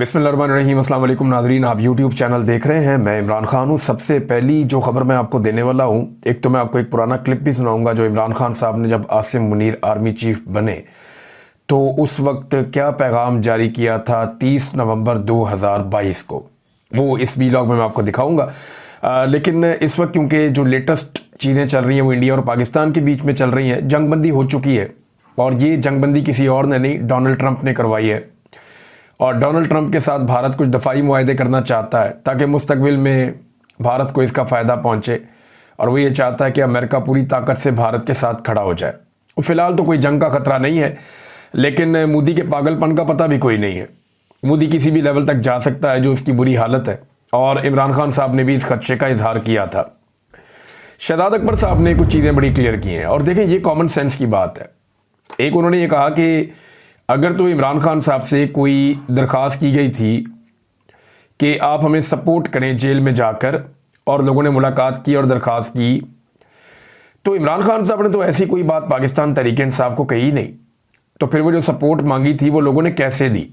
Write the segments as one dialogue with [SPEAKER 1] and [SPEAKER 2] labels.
[SPEAKER 1] बिस्मिल्लाहिर्रहमानिर्रहीम। अस्सलाम वालेकुम नाज़रीन, आप यूट्यूब चैनल देख रहे हैं। मैं इमरान खान हूँ। सबसे पहली जो खबर मैं आपको देने वाला हूँ, एक तो मैं आपको एक पुराना क्लिप भी सुनाऊंगा जो इमरान खान साहब ने जब आसिम मुनीर आर्मी चीफ बने तो उस वक्त क्या पैगाम जारी किया था 30 नवंबर 2022 को, वो इस वीलॉग में मैं आपको दिखाऊंगा। लेकिन इस वक्त क्योंकि जो लेटेस्ट चीज़ें चल रही हैं वो इंडिया और पाकिस्तान के बीच में चल रही हैं, जंगबंदी हो चुकी है और ये जंगबंदी किसी और ने नहीं, डोनाल्ड ट्रंप ने करवाई है। और डोनाल्ड ट्रंप के साथ भारत कुछ दफ़ाई मुआहदे करना चाहता है ताकि मुस्तकबिल में भारत को इसका फ़ायदा पहुँचे, और वो ये चाहता है कि अमेरिका पूरी ताकत से भारत के साथ खड़ा हो जाए। फ़िलहाल तो कोई जंग का ख़तरा नहीं है, लेकिन मोदी के पागलपन का पता भी कोई नहीं है। मोदी किसी भी लेवल तक जा सकता है जो उसकी बुरी हालत है, और इमरान खान साहब ने भी इस खदशे का इजहार किया था। शहजाद अकबर साहब ने कुछ चीज़ें बड़ी क्लियर की हैं, और देखें ये कॉमन सेंस की बात है। एक उन्होंने ये कहा कि अगर तो इमरान खान साहब से कोई दरख्वास्त की गई थी कि आप हमें सपोर्ट करें जेल में जाकर, और लोगों ने मुलाकात की और दरख्वास्त की, तो इमरान खान साहब ने तो ऐसी कोई बात पाकिस्तान तहरीक-ए-इंसाफ को कही नहीं। तो फिर वो जो सपोर्ट मांगी थी वो लोगों ने कैसे दी?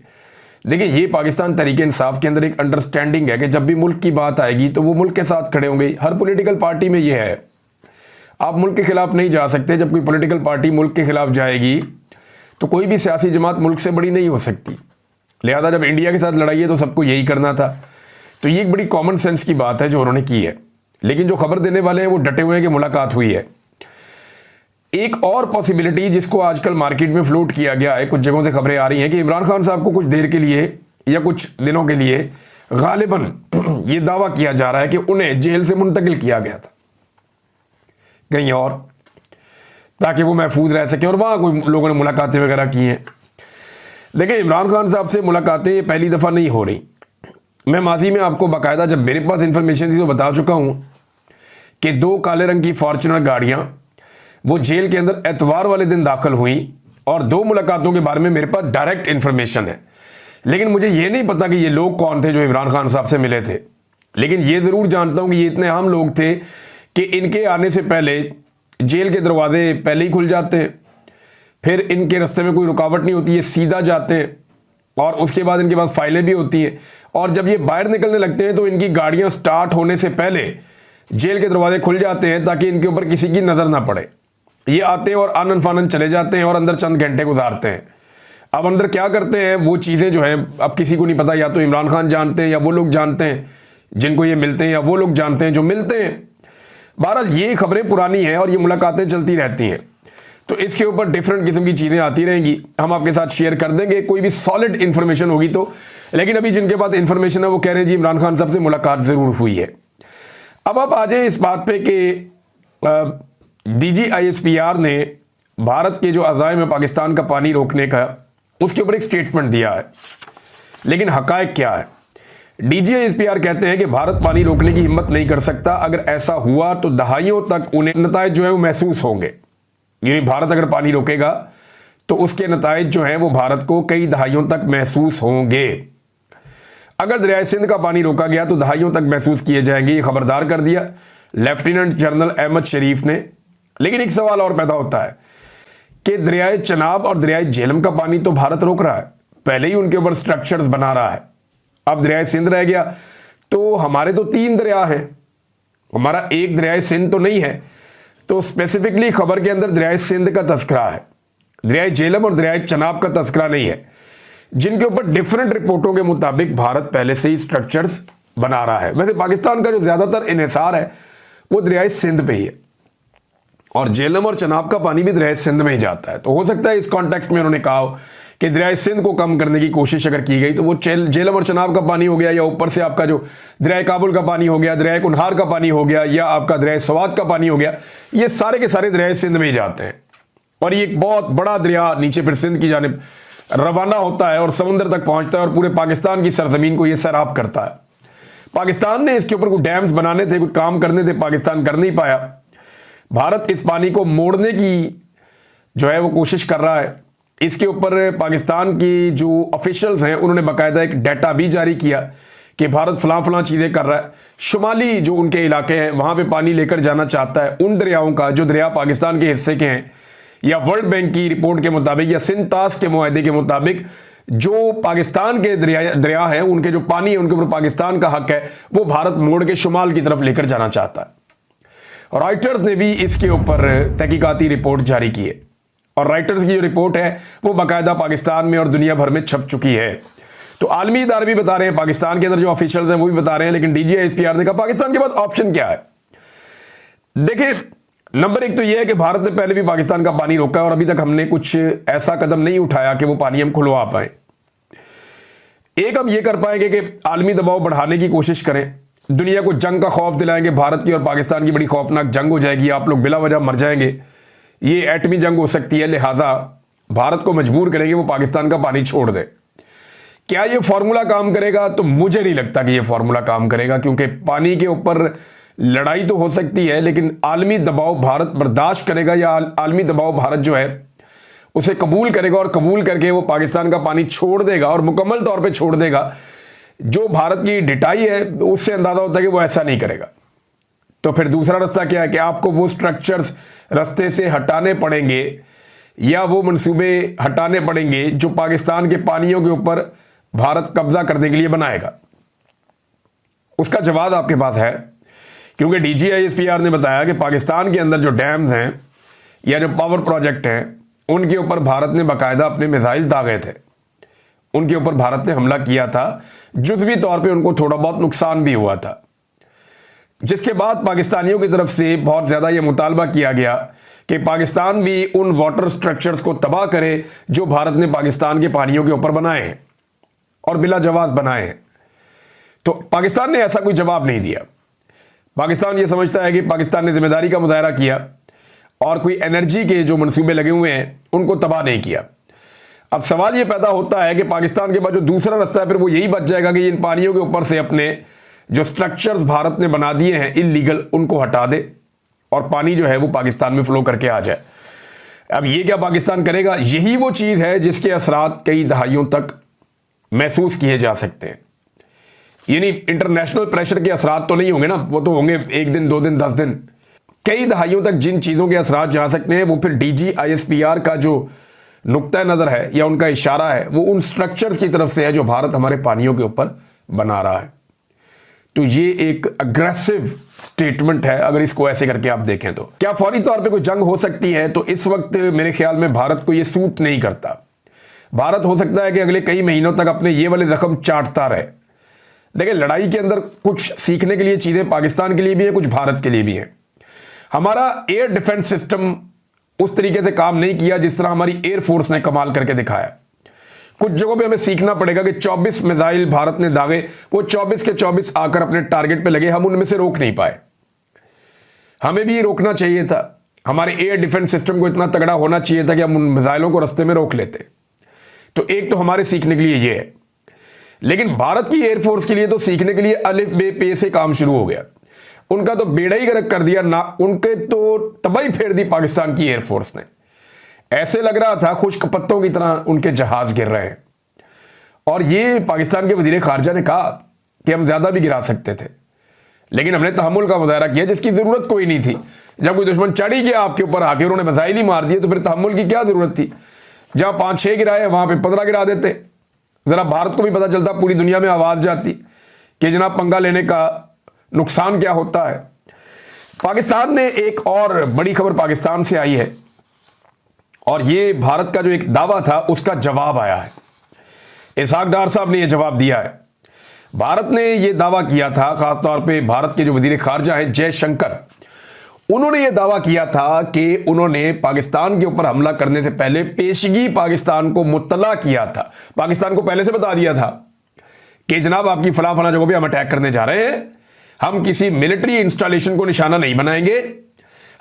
[SPEAKER 1] देखिए, ये पाकिस्तान तहरीक-ए-इंसाफ के अंदर एक अंडरस्टैंडिंग है कि जब भी मुल्क की बात आएगी तो वो मुल्क के साथ खड़े होंगे। हर पॉलिटिकल पार्टी में ये है, आप मुल्क के खिलाफ नहीं जा सकते। जब कोई पॉलिटिकल पार्टी मुल्क के खिलाफ जाएगी तो कोई भी सियासी जमात मुल्क से बड़ी नहीं हो सकती। लिहाजा जब इंडिया के साथ लड़ाई है तो सबको यही करना था। तो ये एक बड़ी कॉमन सेंस की बात है जो उन्होंने की है। लेकिन जो खबर देने वाले हैं वो डटे हुए हैं कि मुलाकात हुई है। एक और पॉसिबिलिटी जिसको आजकल मार्केट में फ्लोट किया गया है, कुछ जगहों से खबरें आ रही हैं कि इमरान खान साहब को कुछ देर के लिए या कुछ दिनों के लिए गालिबन ये दावा किया जा रहा है कि उन्हें जेल से मुंतकिल किया गया था कहीं और, ताकि वो महफूज रह सकें, और वहाँ कोई लोगों ने मुलाकातें वगैरह की हैं। देखिए, इमरान खान साहब से मुलाकातें ये पहली दफ़ा नहीं हो रही। मैं माजी में आपको बाकायदा जब मेरे पास इंफॉर्मेशन थी तो बता चुका हूँ कि 2 काले रंग की फॉर्चुनर गाड़ियाँ वो जेल के अंदर एतवार वाले दिन दाखिल हुई, और 2 मुलाकातों के बारे में मेरे पास डायरेक्ट इन्फॉर्मेशन है। लेकिन मुझे ये नहीं पता कि ये लोग कौन थे जो इमरान खान साहब से मिले थे। लेकिन ये ज़रूर जानता हूँ कि ये इतने आम लोग थे कि इनके आने से पहले जेल के दरवाजे पहले ही खुल जाते हैं, फिर इनके रास्ते में कोई रुकावट नहीं होती, ये सीधा जाते हैं, और उसके बाद इनके पास फाइलें भी होती हैं। और जब ये बाहर निकलने लगते हैं तो इनकी गाड़ियां स्टार्ट होने से पहले जेल के दरवाजे खुल जाते हैं ताकि इनके ऊपर किसी की नज़र ना पड़े। ये आते हैं और आनन फानन चले जाते हैं और अंदर चंद घंटे गुजारते हैं। अब अंदर क्या करते हैं वो चीज़ें जो हैं अब किसी को नहीं पता। या तो इमरान खान जानते हैं, या वो लोग जानते हैं जिनको ये मिलते हैं, या वो लोग जानते हैं जो मिलते हैं। बहरहाल ये खबरें पुरानी हैं और ये मुलाकातें चलती रहती हैं, तो इसके ऊपर डिफरेंट किस्म की चीज़ें आती रहेंगी। हम आपके साथ शेयर कर देंगे कोई भी सॉलिड इन्फॉर्मेशन होगी तो। लेकिन अभी जिनके पास इन्फॉर्मेशन है वो कह रहे हैं जी इमरान खान साहब से मुलाकात ज़रूर हुई है। अब आप आ जाए इस बात पे कि DGISPR ने भारत के जो अज़ाइम है पाकिस्तान का पानी रोकने का, उसके ऊपर एक स्टेटमेंट दिया है। लेकिन हक़ाइक़ क्या है? DGISPR कहते हैं कि भारत पानी रोकने की हिम्मत नहीं कर सकता। अगर ऐसा हुआ तो दहाइयों तक उन्हें नताइज जो है वो महसूस होंगे। यानी भारत अगर पानी रोकेगा तो उसके नताइज जो हैं वो भारत को कई दहाइयों तक महसूस होंगे। अगर दरियाए सिंध का पानी रोका गया तो दहाइयों तक महसूस किए जाएंगे, ये खबरदार कर दिया लेफ्टिनेंट जनरल अहमद शरीफ ने। लेकिन एक सवाल और पैदा होता है कि दरियाए चनाब और दरियाए झेलम का पानी तो भारत रोक रहा है, पहले ही उनके ऊपर स्ट्रक्चर्स बना रहा है। अब दरियाए सिंध रह गया, तो हमारे तो 3 दरिया हैं, हमारा एक दरियाए सिंध तो नहीं है। तो स्पेसिफिकली खबर के अंदर दरियाए सिंध का तस्करा है, दरियाए झेलम और दरियाए चनाब का तस्करा नहीं है, जिनके ऊपर डिफरेंट रिपोर्टों के मुताबिक भारत पहले से ही स्ट्रक्चर्स बना रहा है। वैसे पाकिस्तान का जो ज़्यादातर इन्हिसार है वो दरियाए सिंध पे ही है, और झेलम और चनाब का पानी भी दरियाए सिंध में ही जाता है। तो हो सकता है इस कॉन्टेक्स्ट में उन्होंने कहा कि दरियाए सिंध को कम करने की कोशिश अगर की गई तो वो झेलम और चनाब का पानी हो गया, या ऊपर से आपका जो दरियाए काबुल का पानी हो गया, दरियाए कुनहार का पानी हो गया, या आपका दरियाए सवात का पानी हो गया, ये सारे के सारे दरियाए सिंध में ही जाते हैं। और ये एक बहुत बड़ा दरिया नीचे फिर सिंध की जानिब रवाना होता है और समुंदर तक पहुँचता है और पूरे पाकिस्तान की सरजमीन को ये सैराब करता है। पाकिस्तान ने इसके ऊपर कुछ डैम्स बनाने थे, कुछ काम करने थे, पाकिस्तान कर नहीं पाया। भारत इस पानी को मोड़ने की जो है वो कोशिश कर रहा है। इसके ऊपर पाकिस्तान की जो ऑफिशियल्स हैं उन्होंने बाकायदा एक डाटा भी जारी किया कि भारत फलां चीज़ें कर रहा है। शुमाली जो उनके इलाके हैं वहाँ पे पानी लेकर जाना चाहता है उन दरियाओं का जो दरिया पाकिस्तान के हिस्से के हैं, या वर्ल्ड बैंक की रिपोर्ट के मुताबिक या सिंध तास के मुआहदे के मुताबिक जो पाकिस्तान के दरिया है, उनके जो पानी है उनके ऊपर पाकिस्तान का हक है, वो भारत मोड़ के शुमाल की तरफ लेकर जाना चाहता है। रॉयटर्स ने भी इसके ऊपर तहकीकाती रिपोर्ट जारी की है और रॉयटर्स की जो रिपोर्ट है वो बाकायदा पाकिस्तान में और दुनिया भर में छप चुकी है। तो आलमी इदारे भी बता रहे हैं, पाकिस्तान के अंदर जो ऑफिशियल्स हैं वो भी बता रहे हैं, लेकिन DGISPR ने कहा पाकिस्तान के पास ऑप्शन क्या है। देखिए, नंबर एक तो यह है कि भारत ने पहले भी पाकिस्तान का पानी रोका है और अभी तक हमने कुछ ऐसा कदम नहीं उठाया कि वो पानी हम खुलवा पाए। एक हम ये कर पाएंगे कि आलमी दबाव बढ़ाने की कोशिश करें, दुनिया को जंग का खौफ दिलाएंगे, भारत की और पाकिस्तान की बड़ी खौफनाक जंग हो जाएगी, आप लोग बिला वजह मर जाएंगे, ये एटमी जंग हो सकती है, लिहाजा भारत को मजबूर करेंगे वो पाकिस्तान का पानी छोड़ दे। क्या ये फॉर्मूला काम करेगा? तो मुझे नहीं लगता कि ये फॉर्मूला काम करेगा, क्योंकि पानी के ऊपर लड़ाई तो हो सकती है, लेकिन आलमी दबाव भारत बर्दाश्त करेगा या आलमी दबाव भारत जो है उसे कबूल करेगा और कबूल करके वो पाकिस्तान का पानी छोड़ देगा और मुकम्मल तौर पे छोड़ देगा। जो भारत की डिटाई है उससे अंदाजा होता है कि वो ऐसा नहीं करेगा। तो फिर दूसरा रास्ता क्या है कि आपको वो स्ट्रक्चर्स रास्ते से हटाने पड़ेंगे या वो मंसूबे हटाने पड़ेंगे जो पाकिस्तान के पानियों के ऊपर भारत कब्जा करने के लिए बनाएगा। उसका जवाब आपके पास है, क्योंकि DGISPR ने बताया कि पाकिस्तान के अंदर जो डैम्स हैं या जो पावर प्रोजेक्ट हैं उनके ऊपर भारत ने बाकायदा अपने मिसाइल दागे थे, उनके ऊपर भारत ने हमला किया था, जुज़वी तौर पे उनको थोड़ा बहुत नुकसान भी हुआ था, जिसके बाद पाकिस्तानियों की तरफ से बहुत ज़्यादा ये मुतालबा किया गया कि पाकिस्तान भी उन वाटर स्ट्रक्चर्स को तबाह करे जो भारत ने पाकिस्तान के पानियों के ऊपर बनाए हैं और बिला जवाब बनाए हैं। तो पाकिस्तान ने ऐसा कोई जवाब नहीं दिया। पाकिस्तान ये समझता है कि पाकिस्तान ने जिम्मेदारी का मुजाहरा किया और कोई एनर्जी के जो मंसूबे लगे हुए हैं उनको तबाह नहीं किया। अब सवाल ये पैदा होता है कि पाकिस्तान के पास जो दूसरा रास्ता है फिर वो यही बच जाएगा कि इन पानियों के ऊपर से अपने जो स्ट्रक्चर्स भारत ने बना दिए हैं इल्लीगल, उनको हटा दे और पानी जो है वो पाकिस्तान में फ्लो करके आ जाए। अब ये क्या पाकिस्तान करेगा? यही वो चीज़ है जिसके असरात कई दहाइयों तक महसूस किए जा सकते हैं। यानी इंटरनेशनल प्रेशर के असरात तो नहीं होंगे ना, वो तो होंगे 1 दिन 2 दिन 10 दिन, कई दहाइयों तक जिन चीज़ों के असरात जा सकते हैं वो फिर DGISPR का जो नुक्ता नज़र है या उनका इशारा है वो उन स्ट्रक्चर्स की तरफ से है जो भारत हमारे पानियों के ऊपर बना रहा है। तो ये एक अग्रेसिव स्टेटमेंट है अगर इसको ऐसे करके आप देखें तो। क्या फौरी तौर पे कोई जंग हो सकती है? तो इस वक्त मेरे ख्याल में भारत को ये सूट नहीं करता। भारत हो सकता है कि अगले कई महीनों तक अपने ये वाले जख्म चाटता रहे। देखिए, लड़ाई के अंदर कुछ सीखने के लिए चीज़ें पाकिस्तान के लिए भी है, कुछ भारत के लिए भी है। हमारा एयर डिफेंस सिस्टम उस तरीके से काम नहीं किया जिस तरह हमारी एयरफोर्स ने कमाल करके दिखाया। कुछ जगहों पे हमें सीखना पड़ेगा कि 24 मिसाइल भारत ने दागे, वो 24 के 24 आकर अपने टारगेट पे लगे, हम उनमें से रोक नहीं पाए। हमें भी ये रोकना चाहिए था। हमारे एयर डिफेंस सिस्टम को इतना तगड़ा होना चाहिए था कि हम उन मिसाइलों को रास्ते में रोक लेते। तो एक तो हमारे सीखने के लिए ये है, लेकिन भारत की एयरफोर्स के लिए तो सीखने के लिए अलिफ बे पे से काम शुरू हो गया। उनका तो बेड़ा ही गर्क कर दिया ना, उनके तो तबाही फेर दी पाकिस्तान की एयरफोर्स ने। ऐसे लग रहा था खुश्क पत्तों की तरह उनके जहाज गिर रहे हैं। और ये पाकिस्तान के वजीर खारजा ने कहा कि हम ज्यादा भी गिरा सकते थे, लेकिन हमने तहम्मुल का मुजाहरा किया जिसकी जरूरत कोई नहीं थी। जब कोई दुश्मन चढ़ ही गया आपके ऊपर आके, उन्होंने मिसाइल ही मार दिए, तो फिर तहम्मुल की क्या जरूरत थी? जहां 5-6 गिराए वहां पे 15 गिरा देते। जरा भारत को भी पता चलता, पूरी दुनिया में आवाज जाती कि जनाब पंगा लेने का नुकसान क्या होता है। पाकिस्तान ने एक और बड़ी खबर पाकिस्तान से आई है और ये भारत का जो एक दावा था उसका जवाब आया है। इसहाक डार साहब ने यह जवाब दिया है। भारत ने यह दावा किया था, खासतौर पे भारत के जो वजीर खारजा हैं जयशंकर, उन्होंने यह दावा किया था कि उन्होंने पाकिस्तान के ऊपर हमला करने से पहले पेशगी पाकिस्तान को मुत्तला किया था। पाकिस्तान को पहले से बता दिया था कि जनाब आपकी फला फला जगहों पे हम अटैक करने जा रहे हैं, हम किसी मिलिट्री इंस्टॉलेशन को निशाना नहीं बनाएंगे,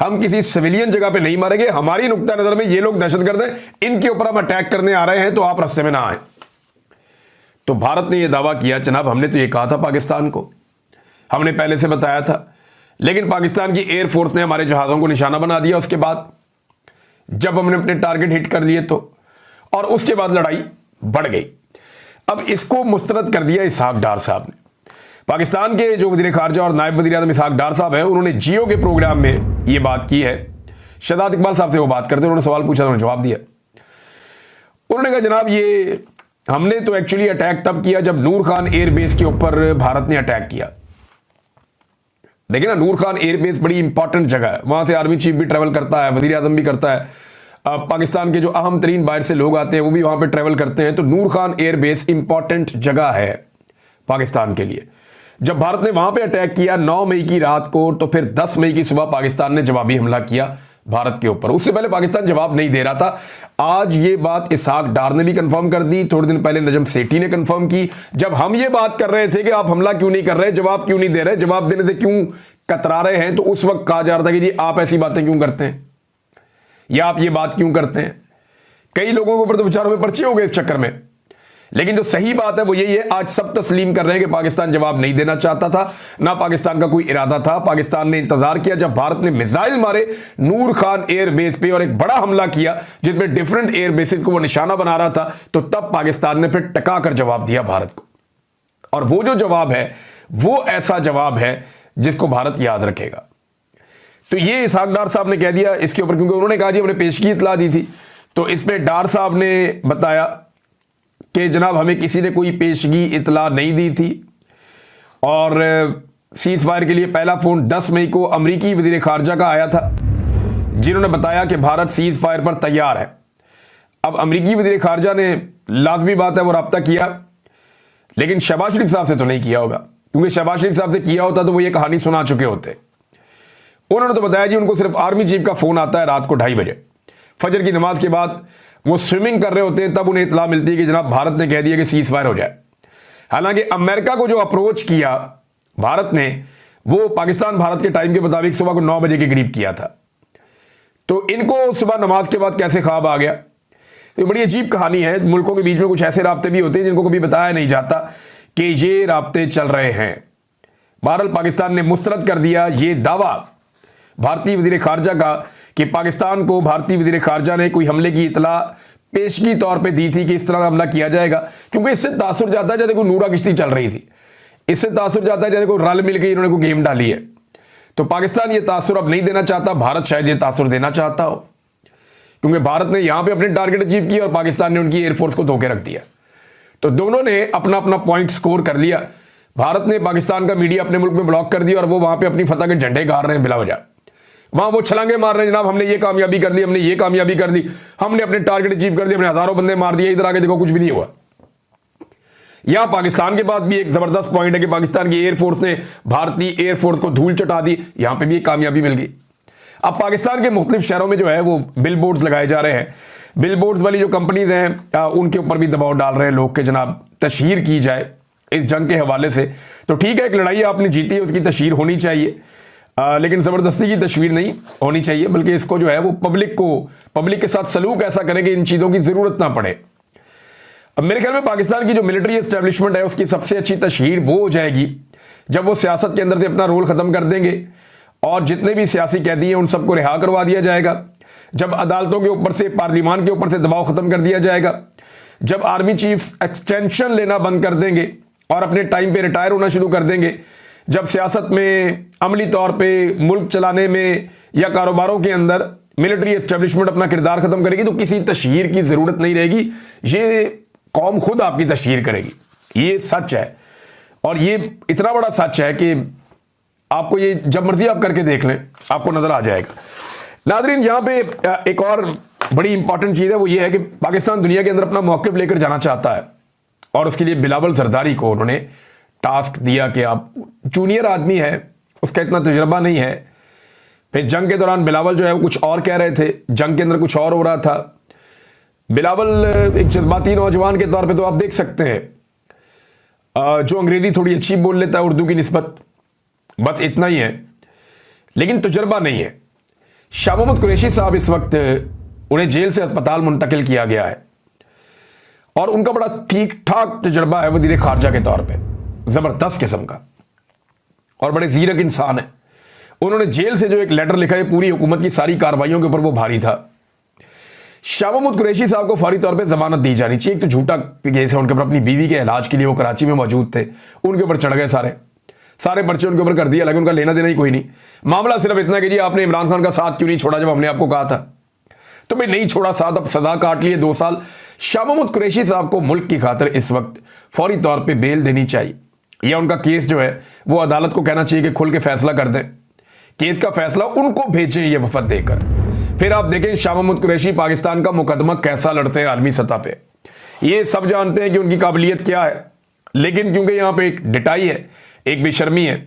[SPEAKER 1] हम किसी सिविलियन जगह पे नहीं मारेंगे, हमारी नुक्ता नजर में ये लोग दहशतगर्द हैं, इनके ऊपर हम अटैक करने आ रहे हैं, तो आप रास्ते में ना आए। तो भारत ने यह दावा किया, जनाब हमने तो ये कहा था पाकिस्तान को, हमने पहले से बताया था, लेकिन पाकिस्तान की एयरफोर्स ने हमारे जहाज़ों को निशाना बना दिया उसके बाद, जब हमने अपने टारगेट हिट कर लिए तो, और उसके बाद लड़ाई बढ़ गई। अब इसको मुस्तरद कर दिया इसहाक डार साहब ने। पाकिस्तान के जो वज़ीर ख़ारजा और नायब वज़ीर आज़म इसहाक डार साहब हैं, उन्होंने जियो के प्रोग्राम में ये बात की है। शहजाद इकबाल साहब से वो बात करते, उन्होंने सवाल पूछा, उन्होंने जवाब दिया। उन्होंने कहा जनाब ये हमने तो एक्चुअली अटैक तब किया जब नूर खान एयरबेस के ऊपर भारत ने अटैक किया। देखिए ना, नूर खान एयरबेस बड़ी इंपॉर्टेंट जगह है, वहां से आर्मी चीफ भी ट्रेवल करता है, वजीर आजम भी करता है, पाकिस्तान के जो अहम तरीन बाहर से लोग आते हैं वो भी वहां पे ट्रेवल करते हैं। तो नूर खान एयरबेस इंपॉर्टेंट जगह है पाकिस्तान के लिए। जब भारत ने वहां पे अटैक किया 9 मई की रात को, तो फिर 10 मई की सुबह पाकिस्तान ने जवाबी हमला किया भारत के ऊपर। उससे पहले पाकिस्तान जवाब नहीं दे रहा था। आज ये बात इसहाक डार ने भी कंफर्म कर दी, थोड़े दिन पहले नजम सेठी ने कंफर्म की। जब हम ये बात कर रहे थे कि आप हमला क्यों नहीं कर रहे, जवाब क्यों नहीं दे रहे, जवाब देने से क्यों कतरा रहे हैं, तो उस वक्त कहा जा रहा था कि जी आप ऐसी बातें क्यों करते हैं या आप ये बात क्यों करते हैं। कई लोगों के ऊपर तो विचारों में पर्चे हो गए इस चक्कर में। लेकिन जो सही बात है वो यही है, आज सब तस्लीम कर रहे हैं कि पाकिस्तान जवाब नहीं देना चाहता था, ना पाकिस्तान का कोई इरादा था। पाकिस्तान ने इंतजार किया जब भारत ने मिसाइल मारे नूर खान एयरबेस पे और एक बड़ा हमला किया जिसमें डिफरेंट एयरबेसेस को वो निशाना बना रहा था, तो तब पाकिस्तान ने फिर टका कर जवाब दिया भारत को। और वो जो जवाब है वो ऐसा जवाब है जिसको भारत याद रखेगा। तो ये इसहाक डार साहब ने कह दिया इसके ऊपर, क्योंकि उन्होंने कहा जी हमने पेशगी इतला दी थी। तो इसमें डार साहब ने बताया कि जनाब हमें किसी ने कोई पेशगी इतला नहीं दी थी, और सीज फायर के लिए पहला फोन 10 मई को अमरीकी वजीर खारजा का आया था, जिन्होंने बताया कि भारत सीज फायर पर तैयार है। अब अमरीकी वजीर खारजा ने, लाजमी बात है, वो रब्ता किया, लेकिन शहबाज शरीफ साहब से तो नहीं किया होगा, क्योंकि शहबाज शरीफ साहब से किया होता तो वो ये कहानी सुना चुके होते। उन्होंने तो बताया जी उनको सिर्फ आर्मी चीफ का फोन आता है रात को 2:30 बजे, फजर की नमाज के बाद वो स्विमिंग कर रहे होते हैं, तब उन्हें इतला मिलती है कि जनाब भारत ने कह दिया कि सीज फायर हो जाए। हालांकि अमेरिका को जो अप्रोच किया भारत ने, वो पाकिस्तान भारत के टाइम के मुताबिक सुबह को 9 बजे के करीब किया था। तो इनको सुबह नमाज के बाद कैसे ख्वाब आ गया, तो बड़ी अजीब कहानी है। मुल्कों के बीच में कुछ ऐसे राब्ते भी होते हैं जिनको कभी बताया नहीं जाता कि ये राब्ते चल रहे हैं। बहरहाल पाकिस्तान ने मुस्तरद कर दिया ये दावा भारतीय वजीर खारजा का कि पाकिस्तान को भारतीय वजीर खारजा ने कोई हमले की इतला पेशगी तौर पे दी थी कि इस तरह का हमला किया जाएगा, क्योंकि इससे तासुर जाता है जैसे कोई नूरा किश्ती चल रही थी, इससे तासुर जाता है जैसे कोई रल मिल के इन्होंने कोई गेम डाली है। तो पाकिस्तान ये तासुर अब नहीं देना चाहता, भारत शायद ये तासुर देना चाहता हो, क्योंकि भारत ने यहां पे अपने टारगेट अचीव किए और पाकिस्तान ने उनकी एयरफोर्स को धोखे रख दिया। तो दोनों ने अपना अपना पॉइंट स्कोर कर लिया। भारत ने पाकिस्तान का मीडिया अपने मुल्क में ब्लॉक कर दिया और वो वहां पे अपनी फतह के झंडे गाड़ रहे हैं बिला वजह। वहां वो छलांगे मार रहे हैं, जनाब हमने ये कामयाबी कर ली, हमने ये कामयाबी कर ली, हमने अपने टारगेट अचीव कर दिए, हमने हजारों बंदे मार दिए, इधर आके देखो कुछ भी नहीं हुआ। यहां पाकिस्तान के पास भी एक जबरदस्त पॉइंट है कि पाकिस्तान की एयरफोर्स ने भारतीय एयरफोर्स को धूल चटा दी, यहां पर भी एक कामयाबी मिल गई। अब पाकिस्तान के मुख्तलिफ शहरों में जो है वो बिल बोर्ड्स लगाए जा रहे हैं। बिल बोर्ड्स वाली जो कंपनीज हैं उनके ऊपर भी दबाव डाल रहे हैं लोग कि जनाब तशहीर की जाए इस जंग के हवाले से। तो ठीक है, एक लड़ाई आपने जीती है, उसकी तशहीर होनी चाहिए, लेकिन ज़बरदस्ती की तशवीर नहीं होनी चाहिए, बल्कि इसको जो है वो पब्लिक के साथ सलूक ऐसा करें कि इन चीज़ों की ज़रूरत ना पड़े। अब मेरे ख्याल में पाकिस्तान की जो मिलिट्री एस्टेब्लिशमेंट है उसकी सबसे अच्छी तशहीर वो हो जाएगी जब वो सियासत के अंदर से अपना रोल ख़त्म कर देंगे और जितने भी सियासी कैदी हैं उन सबको रिहा करवा दिया जाएगा, जब अदालतों के ऊपर से, पार्लियामान के ऊपर से दबाव ख़त्म कर दिया जाएगा, जब आर्मी चीफ एक्सटेंशन लेना बंद कर देंगे और अपने टाइम पे रिटायर होना शुरू कर देंगे, जब सियासत में, अमली तौर पे मुल्क चलाने में या कारोबारों के अंदर मिलिट्री एस्टेब्लिशमेंट अपना किरदार ख़त्म करेगी, तो किसी तशहीर की ज़रूरत नहीं रहेगी। ये कौम खुद आपकी तशहीर करेगी। ये सच है, और ये इतना बड़ा सच है कि आपको ये जब मर्जी आप करके देख लें, आपको नज़र आ जाएगा। नादरीन, यहाँ पे एक और बड़ी इंपॉर्टेंट चीज़ है, वो ये है कि पाकिस्तान दुनिया के अंदर अपना मौक़िफ़ लेकर जाना चाहता है, और उसके लिए बिलावल जरदारी को उन्होंने टास्क दिया कि आप जूनियर आदमी है, उसका इतना तजुर्बा नहीं है। फिर जंग के दौरान बिलावल जो है वो कुछ और कह रहे थे, जंग के अंदर कुछ और हो रहा था। बिलावल एक जज्बाती नौजवान के तौर पे तो आप देख सकते हैं, जो अंग्रेज़ी थोड़ी अच्छी बोल लेता है उर्दू की निस्बत, बस इतना ही है, लेकिन तजुर्बा नहीं है। शाह मोहम्मद कुरैशी साहब इस वक्त, उन्हें जेल से अस्पताल मुंतकिल किया गया है, और उनका बड़ा ठीक ठाक तजुर्बा है वज़ीर खारजा के तौर पे, ज़बरदस्त किस्म का, और बड़े ज़ीरक इंसान है। उन्होंने जेल से जो एक लेटर लिखा है, पूरी हुकूमत की सारी कार्रवाइयों के ऊपर वो भारी था। शाह मोहम्मद कुरैशी साहब को फौरी तौर पे जमानत दी जानी चाहिए। एक तो झूठा केस है उनके ऊपर, अपनी बीवी के इलाज के लिए वो कराची में मौजूद थे, उनके ऊपर चढ़ गए सारे पर्चे उनके ऊपर कर दिया, लेकिन उनका लेना देना ही कोई नहीं। मामला सिर्फ इतना कि जी आपने इमरान खान का साथ क्यों नहीं छोड़ा जब हमने आपको कहा था, तो भाई नहीं छोड़ा साथ, अब सजा काट लिए 2 साल। शाह महमूद कुरैशी साहब को मुल्क की खातिर इस वक्त फौरी तौर पे बेल देनी चाहिए, या उनका केस जो है वो अदालत को कहना चाहिए कि खुल के फैसला कर दें, केस का फैसला उनको भेजें ये वफद देकर। फिर आप देखें शाह महमूद कुरैशी पाकिस्तान का मुकदमा कैसा लड़ते हैं आलमी सतह पे। ये सब जानते हैं कि उनकी काबिलियत क्या है, लेकिन क्योंकि यहाँ पे एक डिटाई है, एक बेशर्मी है,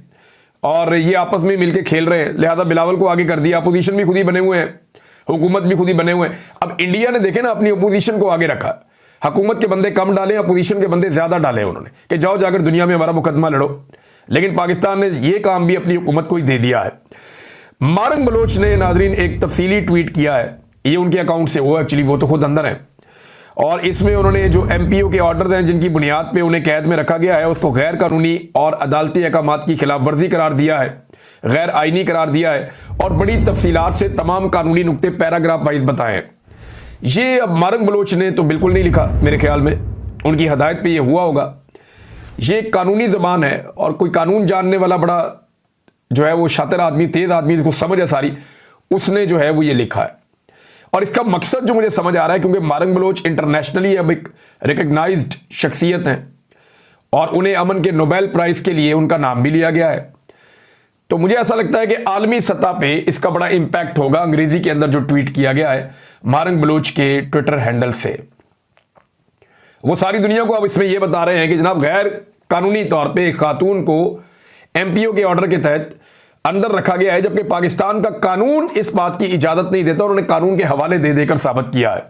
[SPEAKER 1] और ये आपस में मिलकर खेल रहे हैं, लिहाजा बिलावल को आगे कर दिया। अपोजिशन भी खुद ही बने हुए हैं, हुकूमत भी खुद ही बने हुए हैं। अब इंडिया ने देखे ना अपनी अपोजिशन को आगे रखा, हुकूमत के बंदे कम डाले, अपोजिशन के बंदे ज्यादा डाले उन्होंने कि जाओ जाकर दुनिया में हमारा मुकदमा लड़ो। लेकिन पाकिस्तान ने यह काम भी अपनी हुकूमत को ही दे दिया है। मारंग बलोच ने नाजरीन एक तफसीली ट्वीट किया है, ये उनके अकाउंट से, वो एक्चुअली वो तो खुद अंदर है, और इसमें उन्होंने जो एमपीओ के ऑर्डर हैं जिनकी बुनियाद पे उन्हें कैद में रखा गया है उसको गैर कानूनी और अदालती अहकामात की खिलाफ वर्जी करार दिया है, गैर आईनी करार दिया है, और बड़ी तफसीलात से तमाम कानूनी नुक्ते पैराग्राफ वाइज बताए हैं। ये अब मारंग बलोच ने तो बिल्कुल नहीं लिखा, मेरे ख्याल में उनकी हदायत पे ये हुआ होगा। ये कानूनी जबान है और कोई कानून जानने वाला बड़ा जो है वो शातिर आदमी, तेज आदमी, जिसको समझ है सारी, उसने जो है वो ये लिखा है। और इसका मकसद जो मुझे समझ आ रहा है, क्योंकि मारंग बलोच इंटरनेशनली अब एक रिकग्नाइज्ड शख्सियत हैं और उन्हें अमन के नोबेल प्राइज के लिए उनका नाम भी लिया गया है, तो मुझे ऐसा लगता है कि आलमी सतह पे इसका बड़ा इंपैक्ट होगा। अंग्रेजी के अंदर जो ट्वीट किया गया है मारंग बलोच के ट्विटर हैंडल से, वो सारी दुनिया को अब इसमें यह बता रहे हैं कि जनाब गैर कानूनी तौर पे एक खातून को एमपीओ के ऑर्डर के तहत अंदर रखा गया है, जबकि पाकिस्तान का कानून इस बात की इजाजत नहीं देता, उन्होंने कानून के हवाले दे देकर साबित किया है।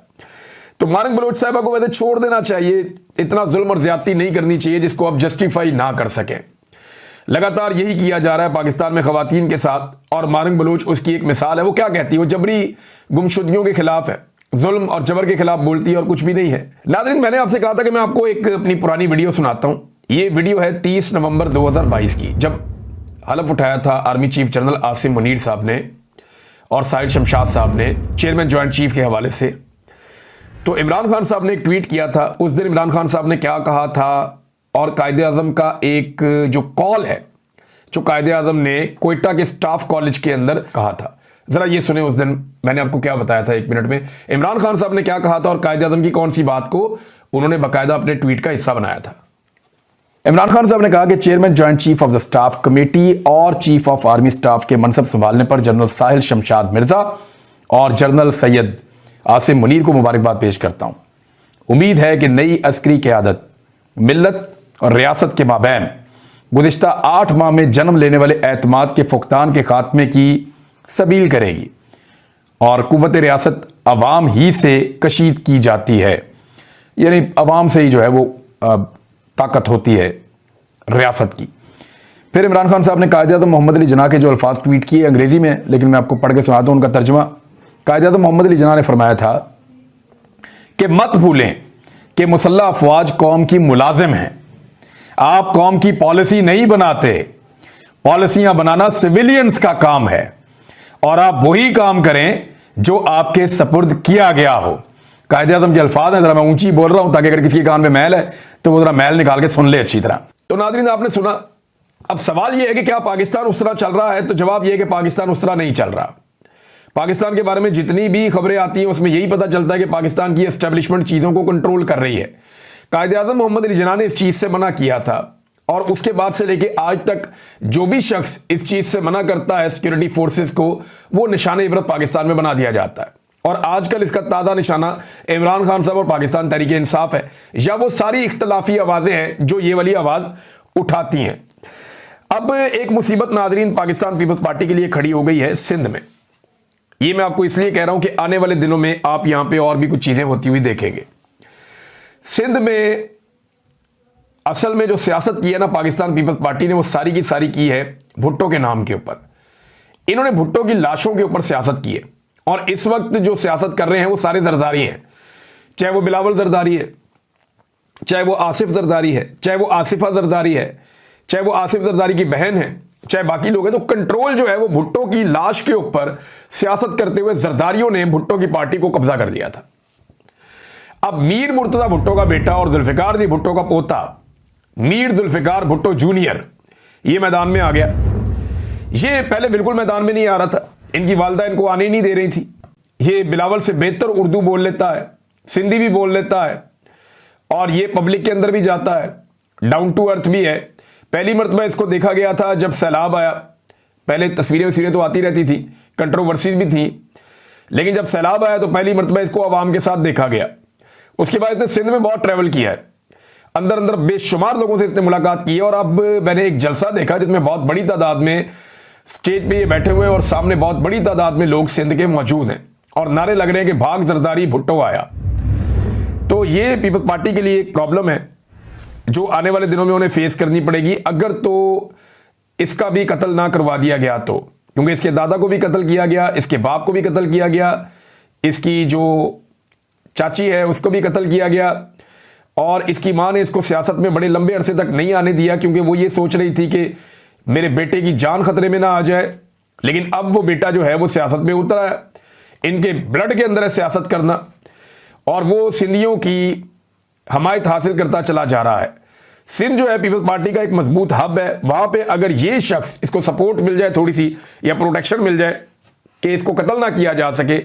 [SPEAKER 1] तो मारंग बलोच साहबा को वैसे छोड़ देना चाहिए, इतना जुल्म और ज्यादती नहीं करनी चाहिए जिसको आप जस्टिफाई ना कर सकें। लगातार यही किया जा रहा है पाकिस्तान में खवातीन के साथ, और मारंग बलोच उसकी एक मिसाल है। वो क्या कहती है, वो जबरी गुमशुदगियों के खिलाफ है, जुल्म और जबर के खिलाफ बोलती है और कुछ भी नहीं है। नाज़रीन, मैंने आपसे कहा था कि मैं आपको एक अपनी पुरानी वीडियो सुनाता हूं। ये वीडियो है 30 नवंबर 2022 की, जब हलफ उठाया था army chief general Asim Munir साहब ने और साहिर शमशाद साहब ने चेयरमैन ज्वाइंट चीफ के हवाले से। तो इमरान खान साहब ने एक ट्वीट किया था। उस दिन इमरान खान साहब ने क्या कहा था, और कायदे आजम का एक जो कॉल है जो कायदे आजम ने कोयटा के स्टाफ कॉलेज के अंदर कहा था, जरा ये सुने। उस दिन मैंने आपको क्या बताया था, 1 मिनट में इमरान खान साहब ने क्या कहा था और कायदे आजम की कौन सी बात को उन्होंने बाकायदा अपने ट्वीट का हिस्सा बनाया था। इमरान खान साहब ने कहा कि chairman joint chief of the staff committee और चीफ ऑफ आर्मी स्टाफ के मनसब संभालने पर जनरल साहिल शमशाद मिर्जा और जनरल सैयद आसिम मुनीर को मुबारकबाद पेश करता हूं। उम्मीद है कि नई अस्करी क़यादत मिल्लत और रियासत के माबैन गुज़िश्ता 8 माह में जन्म लेने वाले एतमाद के फुकतान के खात्मे की सबील करेगी, और कुव्वत रियासत अवाम ही से कशीद की जाती है, यानी अवाम से ही जो है वो ताकत होती है रियासत की। फिर इमरान खान साहब ने कायदे-ए-आज़म मोहम्मद अली जिन्ना के जो अल्फाज ट्वीट किए अंग्रेजी में, लेकिन मैं आपको पढ़ के सुनाता हूं उनका तर्जुमा। कायदे-ए-आज़म मोहम्मद अली जिन्ना ने फरमाया था कि मत भूलें कि मुसल्लह अफवाज कौम की मुलाजिम हैं, आप कौम की पॉलिसी नहीं बनाते, पॉलिसियां बनाना सिविलियंस का काम है, और आप वही काम करें जो आपके सपुर्द किया गया हो। कायदे आज़म के अल्फाज हैं, जरा मैं ऊंची बोल रहा हूं ताकि अगर किसी के कान में मैल है तो वो जरा मैल निकाल के सुन ले अच्छी तरह। तो नाज़रीन, आपने सुना। अब सवाल यह है कि क्या पाकिस्तान उस तरह चल रहा है, तो जवाब यह है कि पाकिस्तान उस तरह नहीं चल रहा। पाकिस्तान के बारे में जितनी भी खबरें आती हैं उसमें यही पता चलता है कि पाकिस्तान की एस्टेब्लिशमेंट चीज़ों को कंट्रोल कर रही है। कायदे आज़म मोहम्मद अली जिन्ना ने इस चीज़ से मना किया था, और उसके बाद से लेके आज तक जो भी शख्स इस चीज़ से मना करता है सिक्योरिटी फोर्सेस को, वो निशाने इबरत पाकिस्तान में बना दिया जाता है। और आजकल इसका ताज़ा निशाना इमरान खान साहब और पाकिस्तान तहरीक इंसाफ है, या वो सारी इख्तलाफी आवाज़ें हैं जो ये वाली आवाज़ उठाती हैं। अब एक मुसीबत नाजरीन पाकिस्तान पीपल्स पार्टी के लिए खड़ी हो गई है सिंध में। ये मैं आपको इसलिए कह रहा हूं कि आने वाले दिनों में आप यहां पे और भी कुछ चीज़ें होती हुई देखेंगे। सिंध में असल में जो सियासत की है ना पाकिस्तान पीपल्स पार्टी ने, वो सारी की सारी की है भुट्टो के नाम के ऊपर। इन्होंने भुट्टो की लाशों के ऊपर सियासत की है, और इस वक्त जो सियासत कर रहे हैं वो सारे जरदारी हैं, चाहे वो बिलावल जरदारी है, चाहे वो आसिफ जरदारी है, चाहे वो आसिफा जरदारी है, चाहे वो आसिफ जरदारी की बहन है, चाहे बाकी लोग हैं। तो कंट्रोल जो है वो भुट्टो की लाश के ऊपर सियासत करते हुए जरदारियों ने भुट्टो की पार्टी को कब्जा कर लिया था। अब मीर मुर्तजा भुट्टो का बेटा और जुल्फिकार दी भुट्टो का पोता मीर जुल्फिकार भुट्टो जूनियर ये मैदान में आ गया। ये पहले बिल्कुल मैदान में नहीं आ रहा था, इनकी वालदा इनको आने नहीं दे रही थी। ये बिलावल से बेहतर उर्दू बोल लेता है, सिंधी भी बोल लेता है और ये पब्लिक के अंदर भी जाता है, डाउन टू अर्थ भी है। पहली मरतबा इसको देखा गया था जब सैलाब आया। पहले तस्वीरें तो आती रहती थी, कंट्रोवर्सीज भी थी, लेकिन जब सैलाब आया तो पहली मरतबा इसको आवाम के साथ देखा गया। उसके बाद इसने सिंध में बहुत ट्रैवल किया है, अंदर अंदर बेशुमार लोगों से इसने मुलाकात की है। और अब मैंने एक जलसा देखा जिसमें बहुत बड़ी तादाद में स्टेज पे ये बैठे हुए हैं और सामने बहुत बड़ी तादाद में लोग सिंध के मौजूद हैं और नारे लग रहे हैं कि भाग जरदारी भुट्टो आया। तो ये पीपल्स पार्टी के लिए एक प्रॉब्लम है जो आने वाले दिनों में उन्हें फेस करनी पड़ेगी, अगर तो इसका भी कत्ल ना करवा दिया गया तो, क्योंकि इसके दादा को भी कत्ल किया गया, इसके बाप को भी कत्ल किया गया, इसकी जो चाची है उसको भी कत्ल किया गया और इसकी मां ने इसको सियासत में बड़े लंबे अरसे तक नहीं आने दिया क्योंकि वो ये सोच रही थी कि मेरे बेटे की जान खतरे में ना आ जाए। लेकिन अब वो बेटा जो है वो सियासत में उतरा है, इनके ब्लड के अंदर है सियासत करना और वो सिंधियों की हमायत हासिल करता चला जा रहा है। सिंध जो है पीपल्स पार्टी का एक मजबूत हब है, वहां पे अगर ये शख्स इसको सपोर्ट मिल जाए थोड़ी सी या प्रोटेक्शन मिल जाए कि इसको कत्ल ना किया जा सके,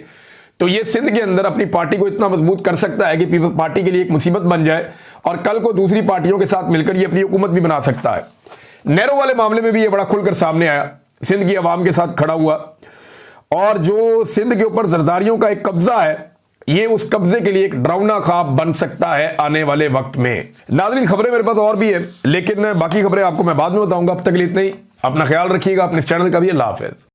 [SPEAKER 1] तो ये सिंध के अंदर अपनी पार्टी को इतना मजबूत कर सकता है कि पीपल्स पार्टी के लिए एक मुसीबत बन जाए और कल को दूसरी पार्टियों के साथ मिलकर ये अपनी हुकूमत भी बना सकता है। नेहरू वाले मामले में भी ये बड़ा खुलकर सामने आया, सिंध की आवाम के साथ खड़ा हुआ और जो सिंध के ऊपर जरदारियों का एक कब्जा है, ये उस कब्जे के लिए एक डरावना ख्वाब बन सकता है आने वाले वक्त में। नाज़रीन, खबरें मेरे पास और भी है, लेकिन बाकी खबरें आपको मैं बाद में बताऊंगा। अब तक के लिए इतना ही। अपना ख्याल रखिएगा, अपने इस चैनल का भी। अल्लाह हाफ़िज़।